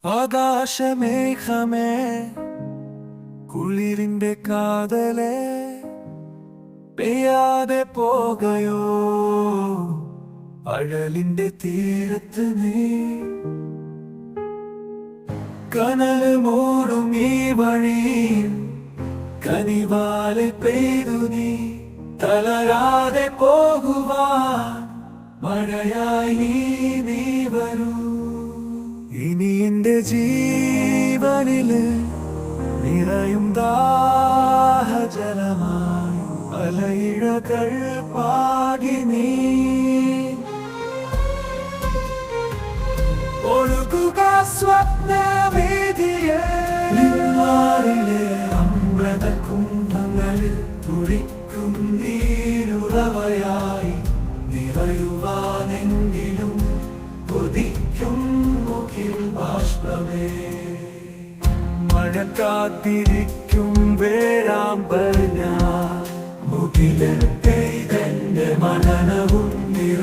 ആകാശമേഘമേ കുളിരിന്റെ കാതലേ പെയ്യാതെ പോകയോ അഴലിന്റെ തീരത്ത് നീ കനല് മൂടും ഈ വഴിയിൽ കനിവാലെ പെയ്തു നീ തളരാതെ പോകുവാൻ മഴയായി നീ വരൂ. ഇനി എന്റെ ജീവനില് നിറയും ദാഹജലമായി പലയിഴകൾ പാടി നീ ഒഴുകുക സ്വപ്നവേദിയിലെ അമൃത കുംഭങ്ങളിൽ തുടിക്കും നീരുറവയായി നിറയുവാനെങ്കിലും കൊതിക്കും മുകിൽ ബാഷ്പമേ. മഴ കാത്തിരിക്കും വേഴാമ്പൽ ഞാൻ മുകിലെന്റെ മനനവും നിറ